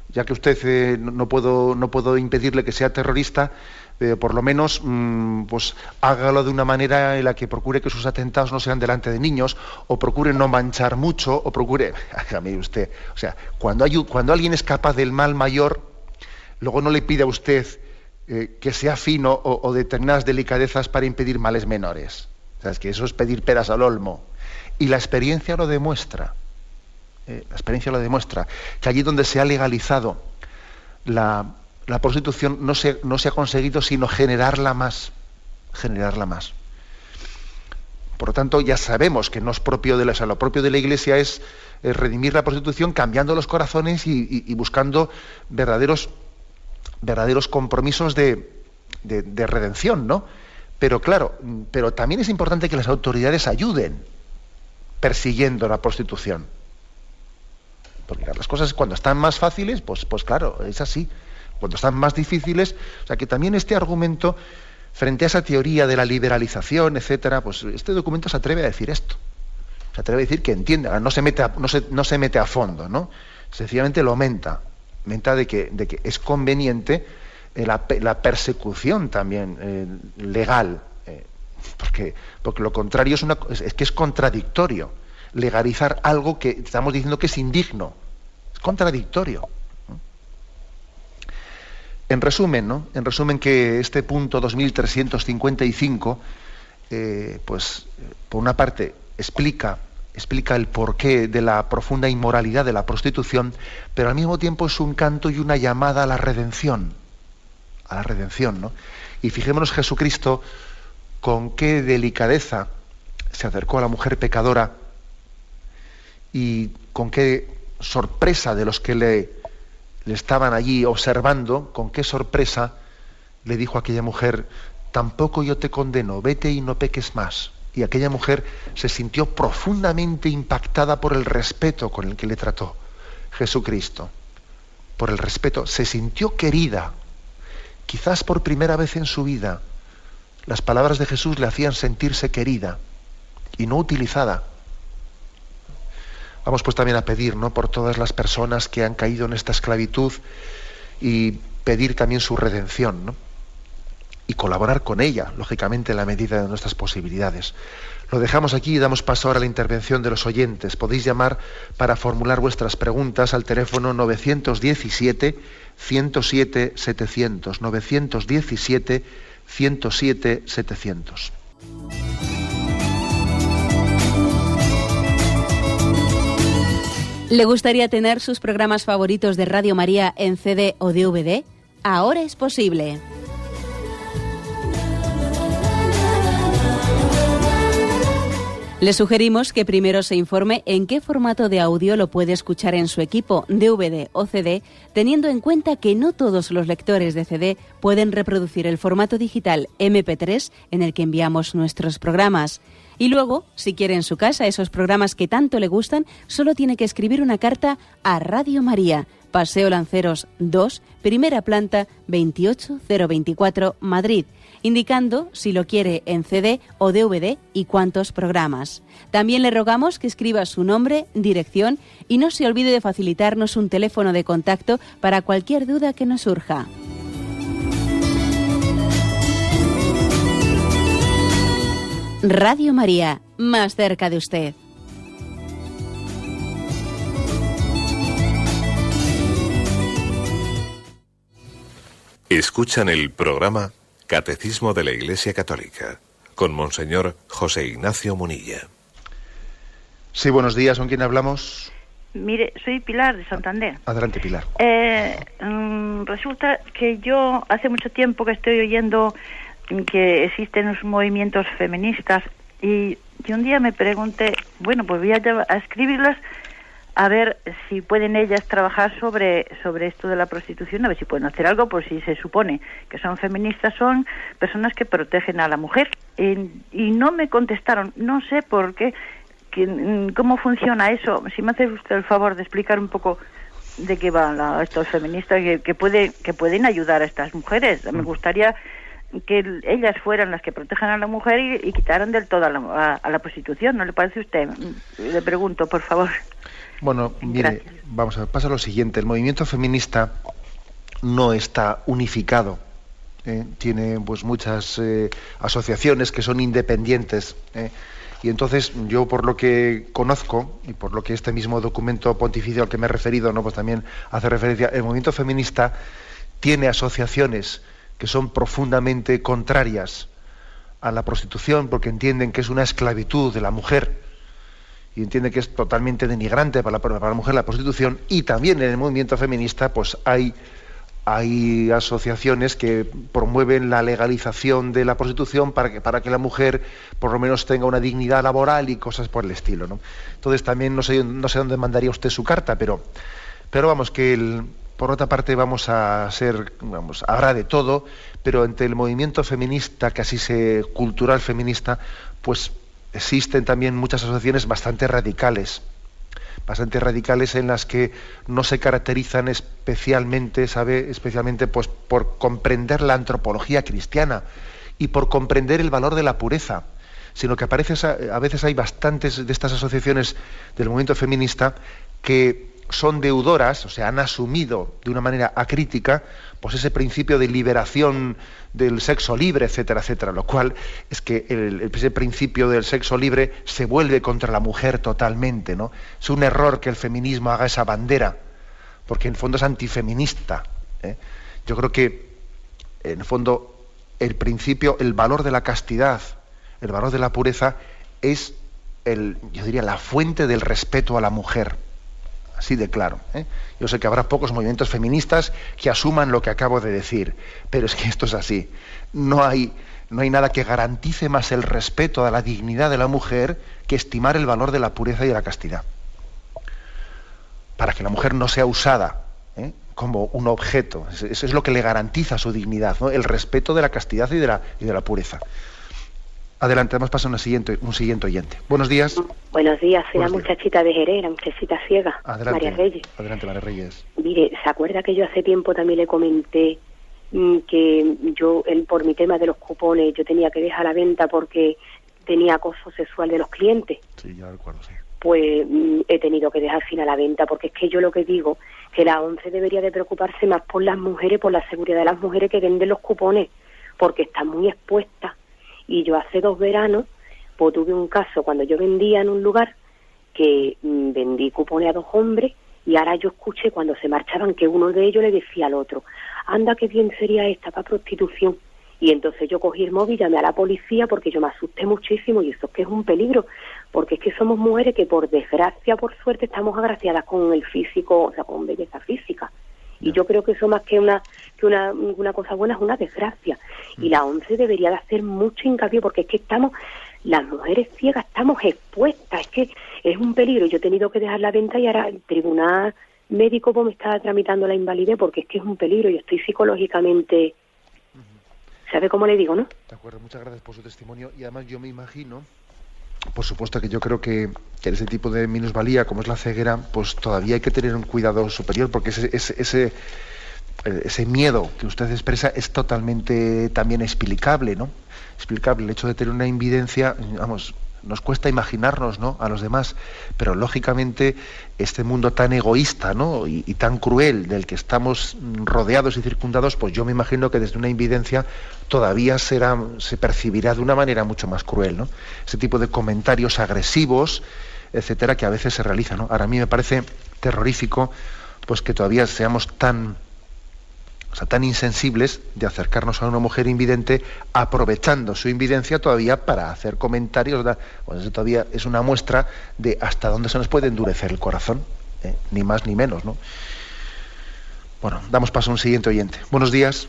ya que usted no puedo impedirle que sea terrorista, por lo menos pues hágalo de una manera en la que procure que sus atentados no sean delante de niños, o procure no manchar mucho, o procure, mire usted, o sea, cuando alguien es capaz del mal mayor, luego no le pide a usted que sea fino o determinadas delicadezas para impedir males menores. O sea, es que eso es pedir peras al olmo. Y la experiencia lo demuestra. Que allí donde se ha legalizado la prostitución no se ha conseguido sino generarla más. Por lo tanto, ya sabemos que no es propio de lo propio de la Iglesia es redimir la prostitución cambiando los corazones y buscando verdaderos compromisos de redención, ¿no? Pero claro, también es importante que las autoridades ayuden persiguiendo la prostitución. Porque las cosas cuando están más fáciles, pues claro, es así. Cuando están más difíciles, o sea que también este argumento, frente a esa teoría de la liberalización, etcétera, pues este documento se atreve a decir esto. Se atreve a decir que entiende, no se mete a fondo, ¿no? Sencillamente lo menta de que es conveniente la persecución también legal, porque lo contrario es que es contradictorio. Legalizar algo que estamos diciendo que es indigno. Es contradictorio. En resumen que este punto 2355, pues por una parte explica el porqué de la profunda inmoralidad de la prostitución, pero al mismo tiempo es un canto y una llamada a la redención, ¿no? Y fijémonos Jesucristo con qué delicadeza se acercó a la mujer pecadora y con qué sorpresa de los que le estaban allí observando, con qué sorpresa le dijo a aquella mujer, tampoco yo te condeno, vete y no peques más. Y aquella mujer se sintió profundamente impactada por el respeto con el que le trató Jesucristo. Por el respeto, se sintió querida. Quizás por primera vez en su vida, las palabras de Jesús le hacían sentirse querida y no utilizada. Vamos pues también a pedir, ¿no?, por todas las personas que han caído en esta esclavitud, y pedir también su redención, ¿no? Y colaborar con ella, lógicamente, en la medida de nuestras posibilidades. Lo dejamos aquí y damos paso ahora a la intervención de los oyentes. Podéis llamar para formular vuestras preguntas al teléfono 917-107-700. 917-107-700. ¿Le gustaría tener sus programas favoritos de Radio María en CD o DVD? Ahora es posible. Le sugerimos que primero se informe en qué formato de audio lo puede escuchar en su equipo, DVD o CD, teniendo en cuenta que no todos los lectores de CD pueden reproducir el formato digital MP3 en el que enviamos nuestros programas. Y luego, si quiere en su casa esos programas que tanto le gustan, solo tiene que escribir una carta a Radio María, Paseo Lanceros 2, primera planta, 28024, Madrid, indicando si lo quiere en CD o DVD y cuántos programas. También le rogamos que escriba su nombre, dirección y no se olvide de facilitarnos un teléfono de contacto para cualquier duda que nos surja. Radio María, más cerca de usted. Escuchan el programa Catecismo de la Iglesia Católica, con Monseñor José Ignacio Munilla. Sí, buenos días, ¿con quién hablamos? Mire, soy Pilar de Santander. Adelante, Pilar. Resulta que yo hace mucho tiempo que estoy oyendo que existen los movimientos feministas y un día me pregunté, bueno, pues voy a escribirlas a ver si pueden ellas trabajar sobre esto de la prostitución, a ver si pueden hacer algo, por si se supone que son feministas, son personas que protegen a la mujer. Y no me contestaron, no sé por qué, cómo funciona eso. Si me hace usted el favor de explicar un poco de qué van estos feministas que pueden ayudar a estas mujeres. Me gustaría que ellas fueran las que protejan a la mujer y quitaran del todo a la prostitución. ¿No le parece a usted? Le pregunto, por favor. Bueno, mire, gracias. Vamos a ver, pasa lo siguiente. El movimiento feminista no está unificado. Tiene pues muchas asociaciones que son independientes. Y entonces yo, por lo que conozco y por lo que este mismo documento pontificio al que me he referido, ¿no?, pues también hace referencia, el movimiento feminista tiene asociaciones que son profundamente contrarias a la prostitución porque entienden que es una esclavitud de la mujer y entienden que es totalmente denigrante para la mujer la prostitución. Y también en el movimiento feminista pues hay asociaciones que promueven la legalización de la prostitución para que la mujer por lo menos tenga una dignidad laboral y cosas por el estilo, ¿no? Entonces también no sé dónde mandaría usted su carta, pero vamos, que por otra parte habrá de todo, pero entre el movimiento feminista, cultural feminista, pues existen también muchas asociaciones bastante radicales en las que no se caracterizan especialmente pues por comprender la antropología cristiana y por comprender el valor de la pureza, sino que a veces hay bastantes de estas asociaciones del movimiento feminista que son deudoras, o sea, han asumido de una manera acrítica pues ese principio de liberación del sexo libre, etcétera, etcétera, lo cual es que ese principio del sexo libre se vuelve contra la mujer totalmente, ¿no? Es un error que el feminismo haga esa bandera, porque en el fondo es antifeminista, ¿eh? Yo creo que en el fondo el principio, el valor de la castidad, el valor de la pureza es yo diría, la fuente del respeto a la mujer. Así de claro, ¿eh? Yo sé que habrá pocos movimientos feministas que asuman lo que acabo de decir, pero es que esto es así. No hay nada que garantice más el respeto a la dignidad de la mujer que estimar el valor de la pureza y de la castidad. Para que la mujer no sea usada, ¿eh?, como un objeto. Eso es lo que le garantiza su dignidad, ¿no? El respeto de la castidad y de la pureza. Adelante, vamos a pasar un siguiente oyente. Buenos días. Buenos días, soy la muchachita de Jerez, la muchachita ciega. Adelante, María Reyes. Adelante, María Reyes. Mire, ¿se acuerda que yo hace tiempo también le comenté que yo, por mi tema de los cupones, yo tenía que dejar la venta porque tenía acoso sexual de los clientes? Sí, ya recuerdo, sí. pues he tenido que dejar al final la venta, porque es que yo lo que digo, que la ONCE debería de preocuparse más por las mujeres, por la seguridad de las mujeres que venden los cupones, porque están muy expuestas. Y yo hace 2 veranos, pues tuve un caso cuando yo vendía en un lugar que vendí cupones a 2 hombres, y ahora yo escuché cuando se marchaban que uno de ellos le decía al otro, anda que bien sería esta para prostitución. Y entonces yo cogí el móvil, llamé a la policía porque yo me asusté muchísimo, y eso es que es un peligro, porque es que somos mujeres que por desgracia, por suerte, estamos agraciadas con el físico, o sea, con belleza física. Y yo creo que eso más que una cosa buena es una desgracia. Y la ONCE debería de hacer mucho hincapié, porque es que las mujeres ciegas estamos expuestas, es que es un peligro. Yo he tenido que dejar la venta y ahora el tribunal médico pues me está tramitando la invalidez, porque es que es un peligro. Yo estoy psicológicamente... ¿Sabe cómo le digo, no? De acuerdo, muchas gracias por su testimonio. Y además yo me imagino, por supuesto que yo creo que en ese tipo de minusvalía, como es la ceguera, pues todavía hay que tener un cuidado superior, porque ese miedo que usted expresa es totalmente también explicable, ¿no? Explicable. El hecho de tener una invidencia, vamos, nos cuesta imaginarnos, ¿no?, a los demás, pero lógicamente este mundo tan egoísta, ¿no?, y tan cruel del que estamos rodeados y circundados, pues yo me imagino que desde una invidencia todavía se percibirá de una manera mucho más cruel, ¿no? Ese tipo de comentarios agresivos, etcétera, que a veces se realizan, ¿no? Ahora a mí me parece terrorífico pues que todavía seamos tan insensibles de acercarnos a una mujer invidente, aprovechando su invidencia todavía para hacer comentarios. Bueno, eso todavía es una muestra de hasta dónde se nos puede endurecer el corazón, ni más ni menos, ¿no? Bueno, damos paso a un siguiente oyente. Buenos días.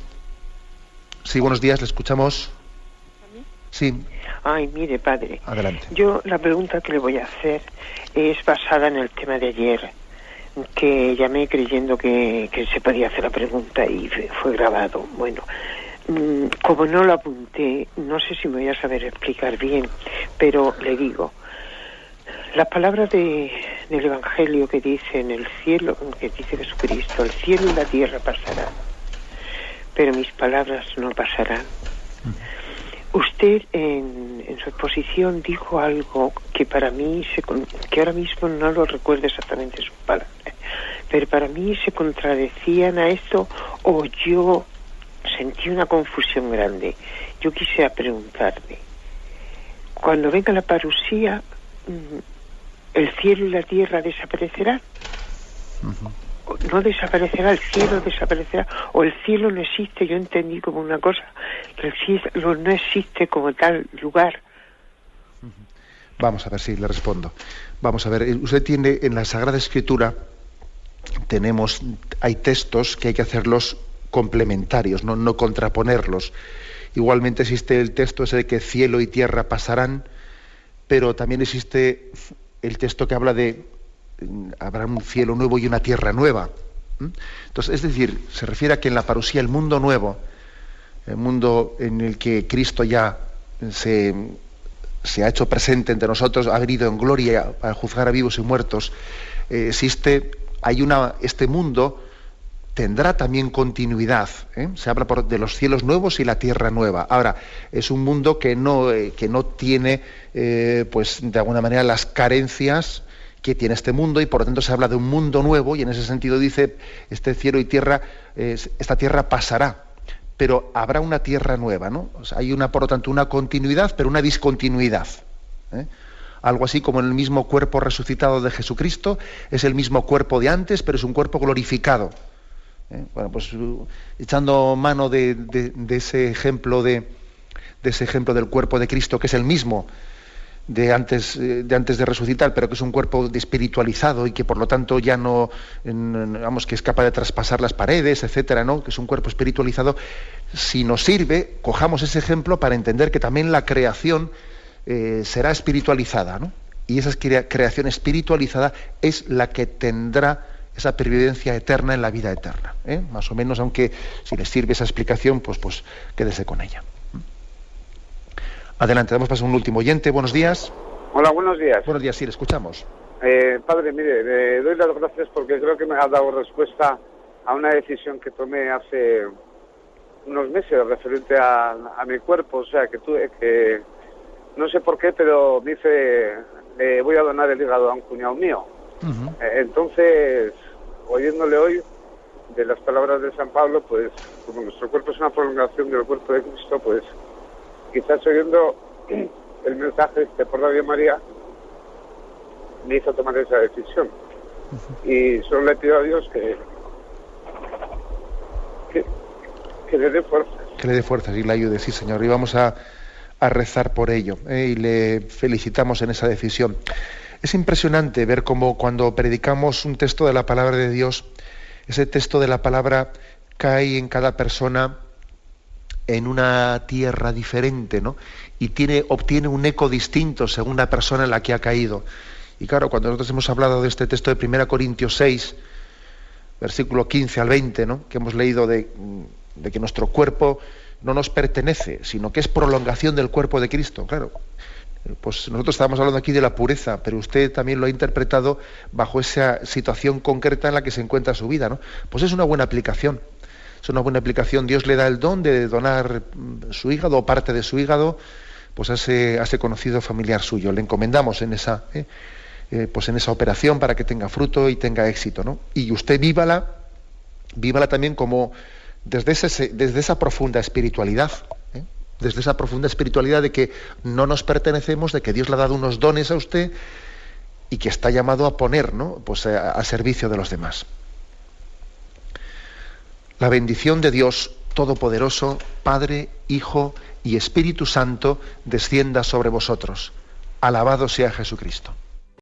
Sí, buenos días, le escuchamos. Sí. Ay, mire, padre. Adelante. Yo la pregunta que le voy a hacer es basada en el tema de ayer, que llamé creyendo que se podía hacer la pregunta y fue grabado. Bueno, como no lo apunté, no sé si me voy a saber explicar bien, pero le digo, las palabras del Evangelio que dice en el cielo, que dice Jesucristo, el cielo y la tierra pasarán, pero mis palabras no pasarán. Usted en su exposición dijo algo que para mí, que ahora mismo no lo recuerdo exactamente sus palabras, pero para mí se contradecían a esto, o yo sentí una confusión grande. Yo quisiera preguntarle, cuando venga la parusía, ¿el cielo y la tierra desaparecerán? No desaparecerá, el cielo desaparecerá, o el cielo no existe. Yo entendí como una cosa, que el cielo no existe como tal lugar. Vamos a ver si le respondo. Vamos a ver, usted tiene en la Sagrada Escritura, hay textos que hay que hacerlos complementarios, no contraponerlos. Igualmente existe el texto ese de que cielo y tierra pasarán, pero también existe el texto que habla de habrá un cielo nuevo y una tierra nueva. Entonces, es decir, se refiere a que en la parusía, el mundo nuevo, el mundo en el que Cristo ya se ha hecho presente entre nosotros, ha venido en gloria a juzgar a vivos y muertos, este mundo tendrá también continuidad, ¿eh? Se habla de los cielos nuevos y la tierra nueva. Ahora, es un mundo que no tiene, pues de alguna manera, las carencias que tiene este mundo, y por lo tanto se habla de un mundo nuevo, y en ese sentido dice, este cielo y tierra, esta tierra pasará, pero habrá una tierra nueva, ¿no? O sea, hay por lo tanto, una continuidad, pero una discontinuidad, ¿eh? Algo así como en el mismo cuerpo resucitado de Jesucristo, es el mismo cuerpo de antes, pero es un cuerpo glorificado. Bueno, pues echando mano de ese ejemplo del cuerpo de Cristo, que es el mismo de antes de resucitar, pero que es un cuerpo espiritualizado y que por lo tanto ya que es capaz de traspasar las paredes, etcétera, ¿no? Que es un cuerpo espiritualizado. Si nos sirve, cojamos ese ejemplo para entender que también la creación será espiritualizada, ¿no? Y esa creación espiritualizada es la que tendrá esa pervivencia eterna en la vida eterna, ¿eh? Más o menos, aunque si les sirve esa explicación, pues quédese con ella. Adelante, damos paso a un último oyente. Buenos días. Hola, buenos días. Buenos días, sí, le escuchamos. Padre, mire, le doy las gracias porque creo que me ha dado respuesta a una decisión que tomé hace unos meses referente a mi cuerpo. O sea, que no sé por qué, pero me hice voy a donar el hígado a un cuñado mío. Entonces, oyéndole hoy de las palabras de San Pablo, pues como nuestro cuerpo es una prolongación del cuerpo de Cristo, pues quizás oyendo el mensaje por Radio María me hizo tomar esa decisión. Y solo le pido a Dios que le dé fuerzas. Que le dé fuerzas y le ayude, sí, Señor. Y vamos a rezar por ello, y le felicitamos en esa decisión. Es impresionante ver cómo cuando predicamos un texto de la palabra de Dios, ese texto de la palabra cae en cada persona en una tierra diferente, ¿no? Y obtiene un eco distinto según la persona en la que ha caído. Y claro, cuando nosotros hemos hablado de este texto de 1 Corintios 6, versículo 15 al 20, ¿no? Que hemos leído de que nuestro cuerpo no nos pertenece, sino que es prolongación del cuerpo de Cristo. Claro, pues nosotros estábamos hablando aquí de la pureza, pero usted también lo ha interpretado bajo esa situación concreta en la que se encuentra su vida, ¿no? Pues es una buena aplicación. Es una buena aplicación. Dios le da el don de donar su hígado o parte de su hígado, pues a ese conocido familiar suyo. Le encomendamos en esa operación para que tenga fruto y tenga éxito, ¿no? Y usted vívala también como desde esa profunda espiritualidad, desde esa profunda espiritualidad de que no nos pertenecemos, de que Dios le ha dado unos dones a usted y que está llamado a poner, ¿no? Pues a servicio de los demás. La bendición de Dios Todopoderoso, Padre, Hijo y Espíritu Santo, descienda sobre vosotros. Alabado sea Jesucristo.